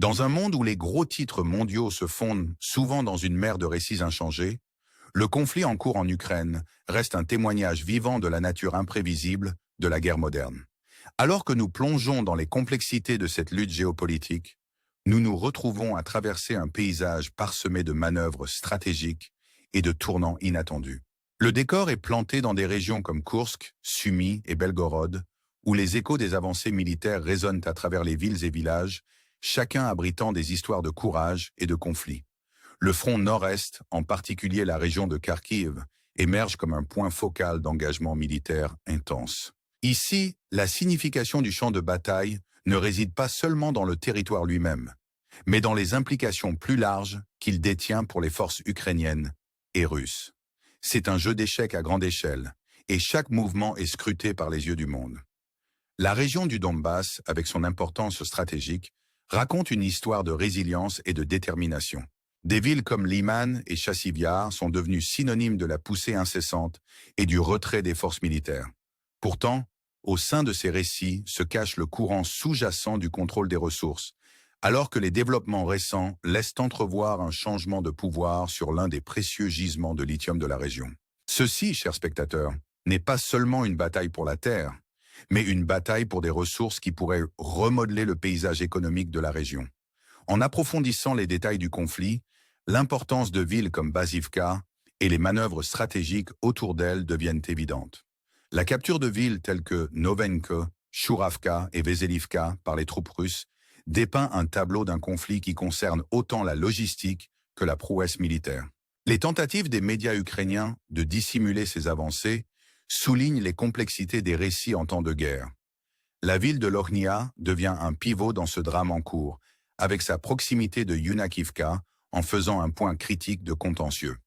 Dans un monde où les gros titres mondiaux se fondent souvent dans une mer de récits inchangés, le conflit en cours en Ukraine reste un témoignage vivant de la nature imprévisible de la guerre moderne. Alors que nous plongeons dans les complexités de cette lutte géopolitique, nous nous retrouvons à traverser un paysage parsemé de manœuvres stratégiques et de tournants inattendus. Le décor est planté dans des régions comme Koursk, Sumy et Belgorod, où les échos des avancées militaires résonnent à travers les villes et villages, chacun abritant des histoires de courage et de conflit. Le front nord-est, en particulier la région de Kharkiv, émerge comme un point focal d'engagement militaire intense. Ici, la signification du champ de bataille ne réside pas seulement dans le territoire lui-même, mais dans les implications plus larges qu'il détient pour les forces ukrainiennes et russes. C'est un jeu d'échecs à grande échelle, et chaque mouvement est scruté par les yeux du monde. La région du Donbass, avec son importance stratégique, raconte une histoire de résilience et de détermination. Des villes comme Liman et Chassivyar sont devenues synonymes de la poussée incessante et du retrait des forces militaires. Pourtant, au sein de ces récits se cache le courant sous-jacent du contrôle des ressources, alors que les développements récents laissent entrevoir un changement de pouvoir sur l'un des précieux gisements de lithium de la région. Ceci, chers spectateurs, n'est pas seulement une bataille pour la terre, mais une bataille pour des ressources qui pourraient remodeler le paysage économique de la région. En approfondissant les détails du conflit, l'importance de villes comme Basivka et les manœuvres stratégiques autour d'elles deviennent évidentes. La capture de villes telles que Novenke, Shuravka et Veselivka par les troupes russes dépeint un tableau d'un conflit qui concerne autant la logistique que la prouesse militaire. Les tentatives des médias ukrainiens de dissimuler ces avancées soulignent les complexités des récits en temps de guerre. La ville de Lochnia devient un pivot dans ce drame en cours, avec sa proximité de Yunakivka en faisant un point critique de contentieux.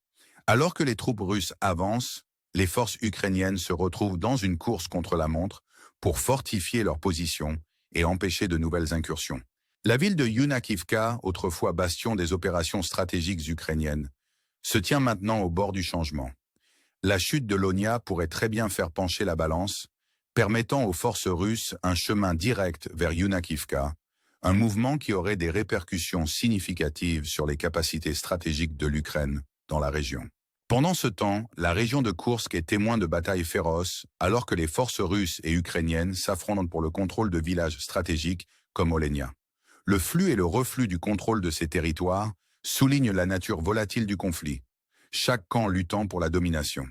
Alors que les troupes russes avancent, les forces ukrainiennes se retrouvent dans une course contre la montre pour fortifier leur position et empêcher de nouvelles incursions. La ville de Yunakivka, autrefois bastion des opérations stratégiques ukrainiennes, se tient maintenant au bord du changement. La chute de Lonia pourrait très bien faire pencher la balance, permettant aux forces russes un chemin direct vers Yunakivka, un mouvement qui aurait des répercussions significatives sur les capacités stratégiques de l'Ukraine dans la région. Pendant ce temps, la région de Koursk est témoin de batailles féroces, alors que les forces russes et ukrainiennes s'affrontent pour le contrôle de villages stratégiques comme Olenia. Le flux et le reflux du contrôle de ces territoires soulignent la nature volatile du conflit, chaque camp luttant pour la domination.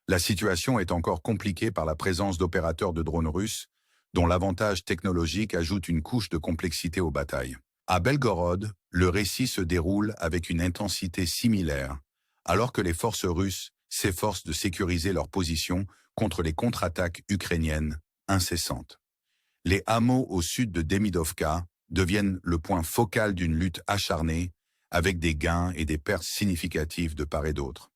La situation est encore compliquée par la présence d'opérateurs de drones russes, dont l'avantage technologique ajoute une couche de complexité aux batailles. À Belgorod, le récit se déroule avec une intensité similaire, alors que les forces russes s'efforcent de sécuriser leur position contre les contre-attaques ukrainiennes incessantes. Les hameaux au sud de Demidovka deviennent le point focal d'une lutte acharnée, avec des gains et des pertes significatives de part et d'autre.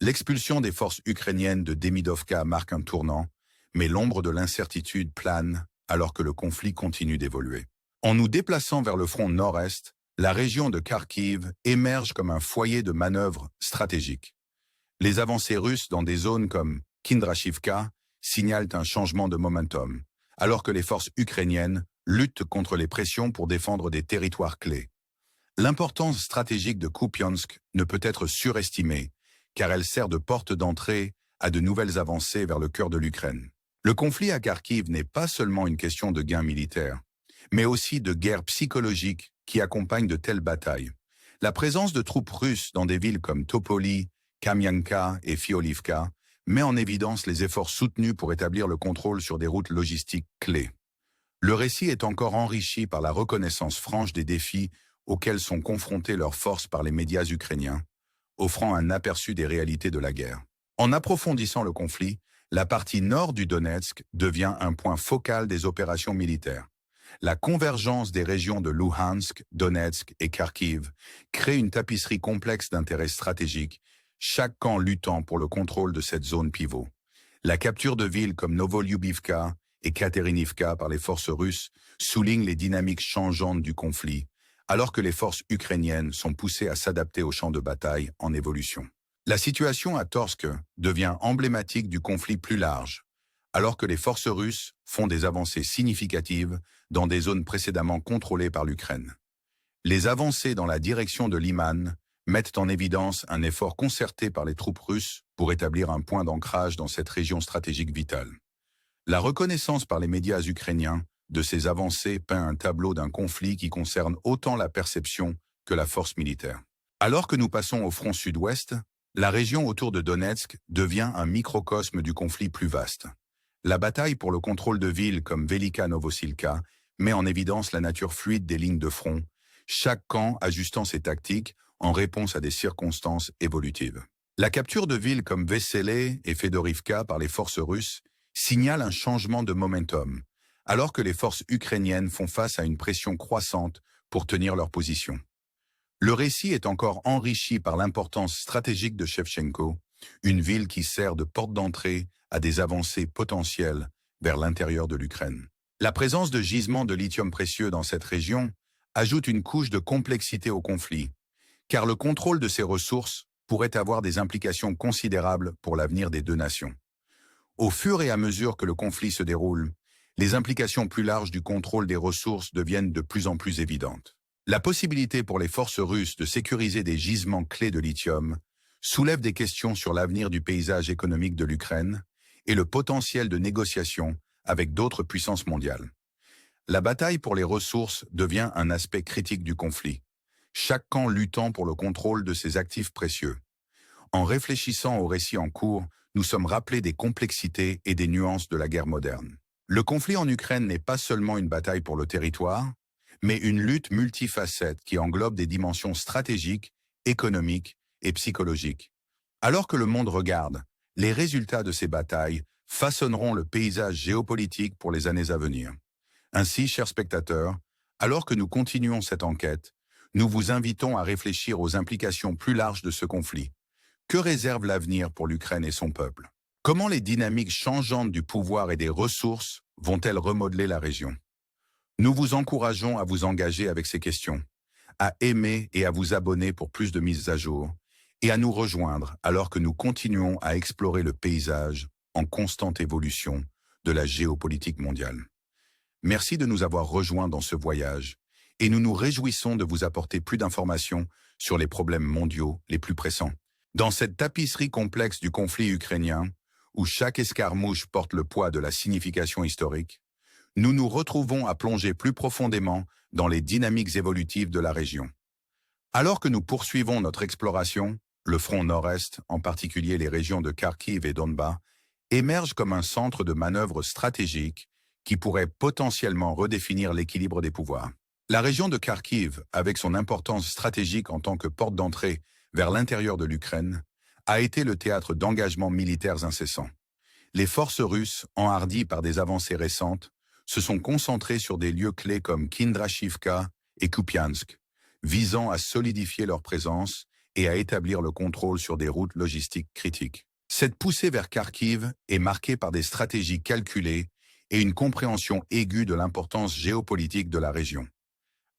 L'expulsion des forces ukrainiennes de Demidovka marque un tournant, mais l'ombre de l'incertitude plane alors que le conflit continue d'évoluer. En nous déplaçant vers le front nord-est, la région de Kharkiv émerge comme un foyer de manœuvres stratégiques. Les avancées russes dans des zones comme Kindrashivka signalent un changement de momentum, alors que les forces ukrainiennes luttent contre les pressions pour défendre des territoires clés. L'importance stratégique de Kupiansk ne peut être surestimée, car elle sert de porte d'entrée à de nouvelles avancées vers le cœur de l'Ukraine. Le conflit à Kharkiv n'est pas seulement une question de gains militaires, mais aussi de guerre psychologique qui accompagne de telles batailles. La présence de troupes russes dans des villes comme Topoli, Kamianka et Fiolivka met en évidence les efforts soutenus pour établir le contrôle sur des routes logistiques clés. Le récit est encore enrichi par la reconnaissance franche des défis auxquels sont confrontées leurs forces par les médias ukrainiens, offrant un aperçu des réalités de la guerre. En approfondissant le conflit, la partie nord du Donetsk devient un point focal des opérations militaires. La convergence des régions de Luhansk, Donetsk et Kharkiv crée une tapisserie complexe d'intérêts stratégiques, chaque camp luttant pour le contrôle de cette zone pivot. La capture de villes comme Novolyubivka et Katerinivka par les forces russes souligne les dynamiques changeantes du conflit, alors que les forces ukrainiennes sont poussées à s'adapter au champ de bataille en évolution. La situation à Torsk devient emblématique du conflit plus large, alors que les forces russes font des avancées significatives dans des zones précédemment contrôlées par l'Ukraine. Les avancées dans la direction de Liman mettent en évidence un effort concerté par les troupes russes pour établir un point d'ancrage dans cette région stratégique vitale. La reconnaissance par les médias ukrainiens de ces avancées peint un tableau d'un conflit qui concerne autant la perception que la force militaire. Alors que nous passons au front sud-ouest, la région autour de Donetsk devient un microcosme du conflit plus vaste. La bataille pour le contrôle de villes comme Velika Novosilka met en évidence la nature fluide des lignes de front, chaque camp ajustant ses tactiques en réponse à des circonstances évolutives. La capture de villes comme Vesele et Fedorivka par les forces russes signale un changement de momentum, alors que les forces ukrainiennes font face à une pression croissante pour tenir leur position. Le récit est encore enrichi par l'importance stratégique de Shevchenko, une ville qui sert de porte d'entrée à des avancées potentielles vers l'intérieur de l'Ukraine. La présence de gisements de lithium précieux dans cette région ajoute une couche de complexité au conflit, car le contrôle de ces ressources pourrait avoir des implications considérables pour l'avenir des deux nations. Au fur et à mesure que le conflit se déroule, les implications plus larges du contrôle des ressources deviennent de plus en plus évidentes. La possibilité pour les forces russes de sécuriser des gisements clés de lithium soulève des questions sur l'avenir du paysage économique de l'Ukraine et le potentiel de négociation avec d'autres puissances mondiales. La bataille pour les ressources devient un aspect critique du conflit, chaque camp luttant pour le contrôle de ses actifs précieux. En réfléchissant au récit en cours, nous sommes rappelés des complexités et des nuances de la guerre moderne. Le conflit en Ukraine n'est pas seulement une bataille pour le territoire, mais une lutte multifacette qui englobe des dimensions stratégiques, économiques et psychologiques. Alors que le monde regarde, les résultats de ces batailles façonneront le paysage géopolitique pour les années à venir. Ainsi, chers spectateurs, alors que nous continuons cette enquête, nous vous invitons à réfléchir aux implications plus larges de ce conflit. Que réserve l'avenir pour l'Ukraine et son peuple? Comment les dynamiques changeantes du pouvoir et des ressources vont-elles remodeler la région? Nous vous encourageons à vous engager avec ces questions, à aimer et à vous abonner pour plus de mises à jour, et à nous rejoindre alors que nous continuons à explorer le paysage en constante évolution de la géopolitique mondiale. Merci de nous avoir rejoints dans ce voyage, et nous nous réjouissons de vous apporter plus d'informations sur les problèmes mondiaux les plus pressants. Dans cette tapisserie complexe du conflit ukrainien, où chaque escarmouche porte le poids de la signification historique, nous nous retrouvons à plonger plus profondément dans les dynamiques évolutives de la région. Alors que nous poursuivons notre exploration, le front nord-est, en particulier les régions de Kharkiv et Donbas, émerge comme un centre de manœuvre stratégique qui pourrait potentiellement redéfinir l'équilibre des pouvoirs. La région de Kharkiv, avec son importance stratégique en tant que porte d'entrée vers l'intérieur de l'Ukraine, a été le théâtre d'engagements militaires incessants. Les forces russes, enhardies par des avancées récentes, se sont concentrées sur des lieux clés comme Kindrashivka et Kupiansk, visant à solidifier leur présence et à établir le contrôle sur des routes logistiques critiques. Cette poussée vers Kharkiv est marquée par des stratégies calculées et une compréhension aiguë de l'importance géopolitique de la région.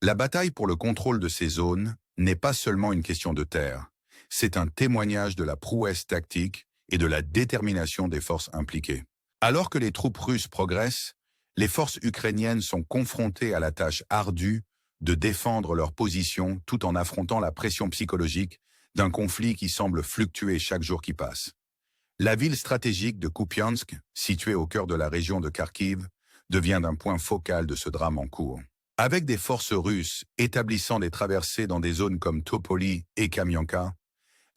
La bataille pour le contrôle de ces zones n'est pas seulement une question de terre, c'est un témoignage de la prouesse tactique et de la détermination des forces impliquées. Alors que les troupes russes progressent, les forces ukrainiennes sont confrontées à la tâche ardue de défendre leur position tout en affrontant la pression psychologique d'un conflit qui semble fluctuer chaque jour qui passe. La ville stratégique de Kupiansk, située au cœur de la région de Kharkiv, devient un point focal de ce drame en cours. Avec des forces russes établissant des traversées dans des zones comme Topoli et Kamianka,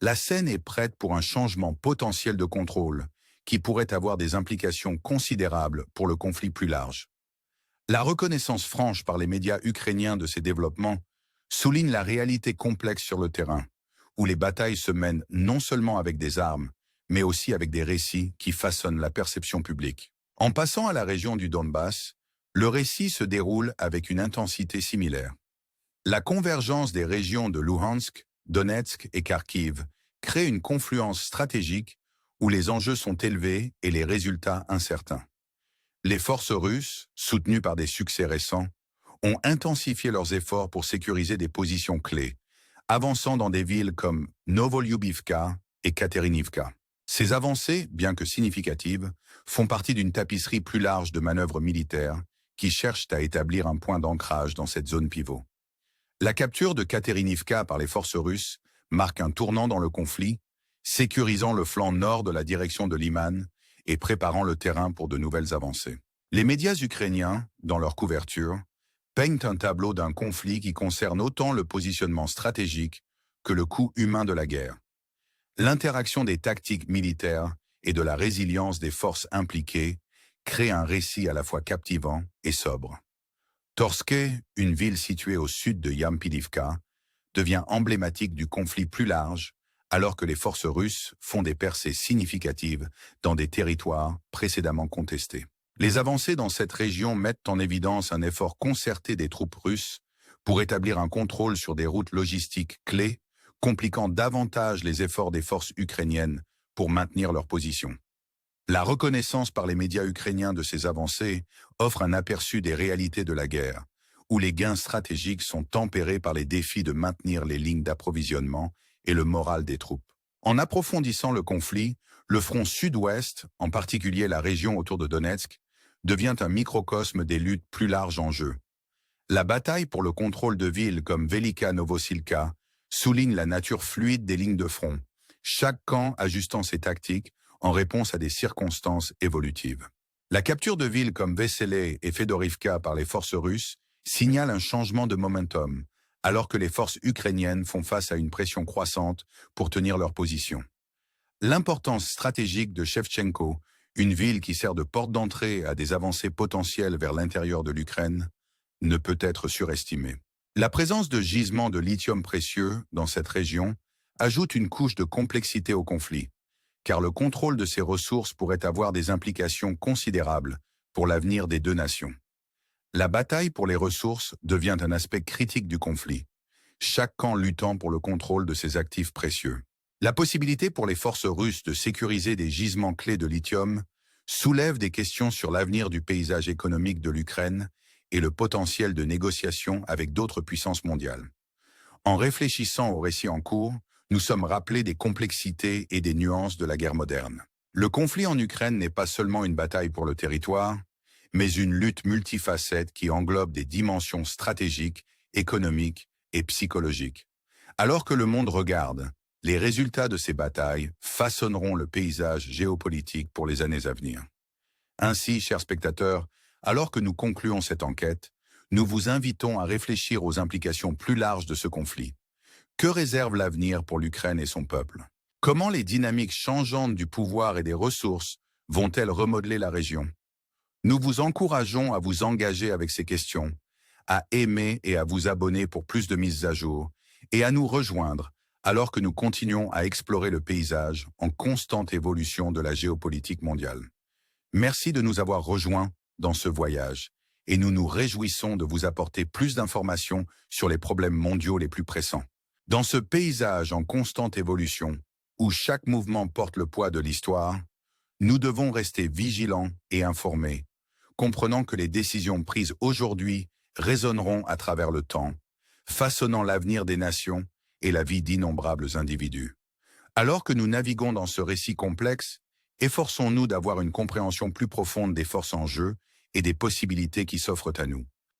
la scène est prête pour un changement potentiel de contrôle qui pourrait avoir des implications considérables pour le conflit plus large. La reconnaissance franche par les médias ukrainiens de ces développements souligne la réalité complexe sur le terrain, où les batailles se mènent non seulement avec des armes, mais aussi avec des récits qui façonnent la perception publique. En passant à la région du Donbass, le récit se déroule avec une intensité similaire. La convergence des régions de Luhansk, Donetsk et Kharkiv crée une confluence stratégique où les enjeux sont élevés et les résultats incertains. Les forces russes, soutenues par des succès récents, ont intensifié leurs efforts pour sécuriser des positions clés, avançant dans des villes comme Novolyubivka et Katerinivka. Ces avancées, bien que significatives, font partie d'une tapisserie plus large de manœuvres militaires qui cherchent à établir un point d'ancrage dans cette zone pivot. La capture de Katerinivka par les forces russes marque un tournant dans le conflit, sécurisant le flanc nord de la direction de Liman et préparant le terrain pour de nouvelles avancées. Les médias ukrainiens, dans leur couverture, peignent un tableau d'un conflit qui concerne autant le positionnement stratégique que le coût humain de la guerre. L'interaction des tactiques militaires et de la résilience des forces impliquées crée un récit à la fois captivant et sobre. Torske, une ville située au sud de Yampilivka, devient emblématique du conflit plus large, alors que les forces russes font des percées significatives dans des territoires précédemment contestés. Les avancées dans cette région mettent en évidence un effort concerté des troupes russes pour établir un contrôle sur des routes logistiques clés, compliquant davantage les efforts des forces ukrainiennes pour maintenir leur position. La reconnaissance par les médias ukrainiens de ces avancées offre un aperçu des réalités de la guerre, où les gains stratégiques sont tempérés par les défis de maintenir les lignes d'approvisionnement et le moral des troupes. En approfondissant le conflit, le front sud-ouest, en particulier la région autour de Donetsk, devient un microcosme des luttes plus larges en jeu. La bataille pour le contrôle de villes comme Velika Novosilka souligne la nature fluide des lignes de front, chaque camp ajustant ses tactiques en réponse à des circonstances évolutives. La capture de villes comme Vesele et Fedorivka par les forces russes signale un changement de momentum, alors que les forces ukrainiennes font face à une pression croissante pour tenir leur position. L'importance stratégique de Shevchenko, une ville qui sert de porte d'entrée à des avancées potentielles vers l'intérieur de l'Ukraine, ne peut être surestimée. La présence de gisements de lithium précieux dans cette région ajoute une couche de complexité au conflit, car le contrôle de ces ressources pourrait avoir des implications considérables pour l'avenir des deux nations. La bataille pour les ressources devient un aspect critique du conflit, chaque camp luttant pour le contrôle de ses actifs précieux. La possibilité pour les forces russes de sécuriser des gisements clés de lithium soulève des questions sur l'avenir du paysage économique de l'Ukraine et le potentiel de négociation avec d'autres puissances mondiales. En réfléchissant au récit en cours, nous sommes rappelés des complexités et des nuances de la guerre moderne. Le conflit en Ukraine n'est pas seulement une bataille pour le territoire, mais une lutte multifacette qui englobe des dimensions stratégiques, économiques et psychologiques. Alors que le monde regarde, les résultats de ces batailles façonneront le paysage géopolitique pour les années à venir. Ainsi, chers spectateurs, alors que nous concluons cette enquête, nous vous invitons à réfléchir aux implications plus larges de ce conflit. Que réserve l'avenir pour l'Ukraine et son peuple? Comment les dynamiques changeantes du pouvoir et des ressources vont-elles remodeler la région? Nous vous encourageons à vous engager avec ces questions, à aimer et à vous abonner pour plus de mises à jour, et à nous rejoindre alors que nous continuons à explorer le paysage en constante évolution de la géopolitique mondiale. Merci de nous avoir rejoints dans ce voyage, et nous nous réjouissons de vous apporter plus d'informations sur les problèmes mondiaux les plus pressants. Dans ce paysage en constante évolution, où chaque mouvement porte le poids de l'histoire, nous devons rester vigilants et informés, comprenant que les décisions prises aujourd'hui résonneront à travers le temps, façonnant l'avenir des nations et la vie d'innombrables individus. Alors que nous naviguons dans ce récit complexe, efforçons-nous d'avoir une compréhension plus profonde des forces en jeu et des possibilités qui s'offrent à nous.